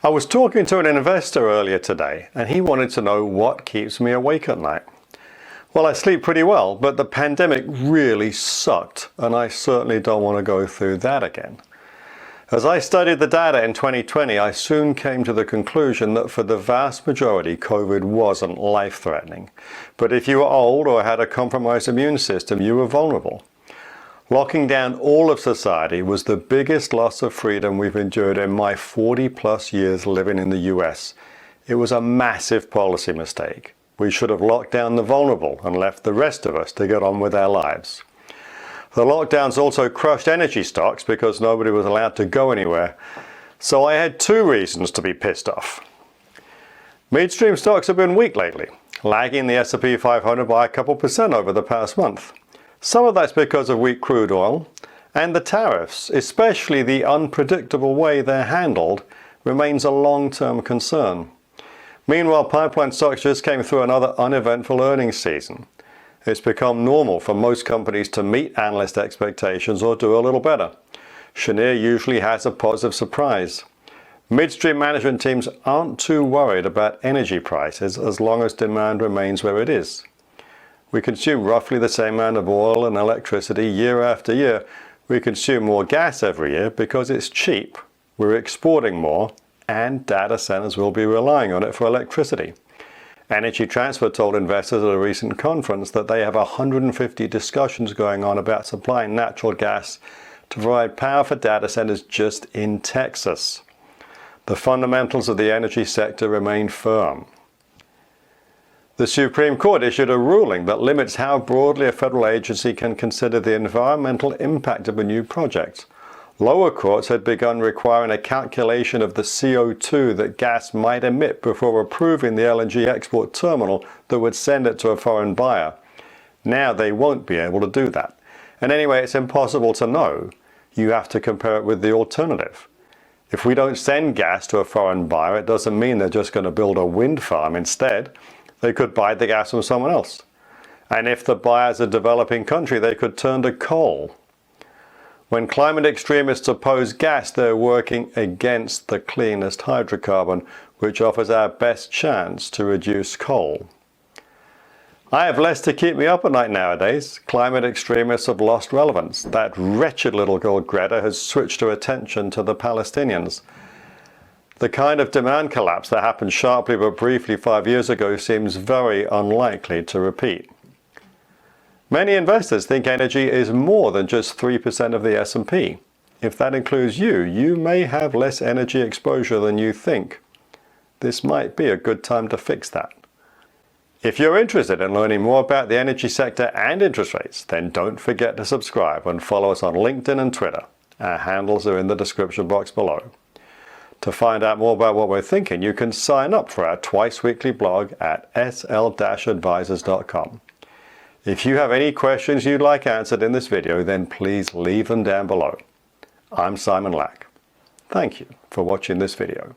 I was talking to an investor earlier today, and he wanted to know what keeps me awake at night. Well, I sleep pretty well, but the pandemic really sucked, and I certainly don't want to go through that again. As I studied the data in 2020, I soon came to the conclusion that for the vast majority, COVID wasn't life-threatening. But if you were old or had a compromised immune system, you were vulnerable. Locking down all of society was the biggest loss of freedom we've endured in my 40-plus years living in the US. It was a massive policy mistake. We should have locked down the vulnerable and left the rest of us to get on with our lives. The lockdowns also crushed energy stocks because nobody was allowed to go anywhere. So I had two reasons to be pissed off. Midstream stocks have been weak lately, lagging the S&P 500 by a couple percent over the past month. Some of that's because of weak crude oil, and the tariffs, especially the unpredictable way they're handled, remains a long-term concern. Meanwhile, pipeline stocks just came through another uneventful earnings season. It's become normal for most companies to meet analyst expectations or do a little better. Cheniere usually has a positive surprise. Midstream management teams aren't too worried about energy prices as long as demand remains where it is. We consume roughly the same amount of oil and electricity year after year. We consume more gas every year because it's cheap. We're exporting more, and data centers will be relying on it for electricity. Energy Transfer told investors at a recent conference that they have 150 discussions going on about supplying natural gas to provide power for data centers just in Texas. The fundamentals of the energy sector remain firm. The Supreme Court issued a ruling that limits how broadly a federal agency can consider the environmental impact of a new project. Lower courts had begun requiring a calculation of the CO2 that gas might emit before approving the LNG export terminal that would send it to a foreign buyer. Now they won't be able to do that. And anyway, it's impossible to know. You have to compare it with the alternative. If we don't send gas to a foreign buyer, it doesn't mean they're just going to build a wind farm instead. They could buy the gas from someone else. And if the buyer's a developing country, they could turn to coal. When climate extremists oppose gas, they're working against the cleanest hydrocarbon, which offers our best chance to reduce coal. I have less to keep me up at night nowadays. Climate extremists have lost relevance. That wretched little girl Greta has switched her attention to the Palestinians. The kind of demand collapse that happened sharply but briefly 5 years ago seems very unlikely to repeat. Many investors think energy is more than just 3% of the S&P. If that includes you, you may have less energy exposure than you think. This might be a good time to fix that. If you're interested in learning more about the energy sector and interest rates, then don't forget to subscribe and follow us on LinkedIn and Twitter. Our handles are in the description box below. To find out more about what we're thinking, you can sign up for our twice-weekly blog at sl-advisors.com. If you have any questions you'd like answered in this video, then please leave them down below. I'm Simon Lack. Thank you for watching this video.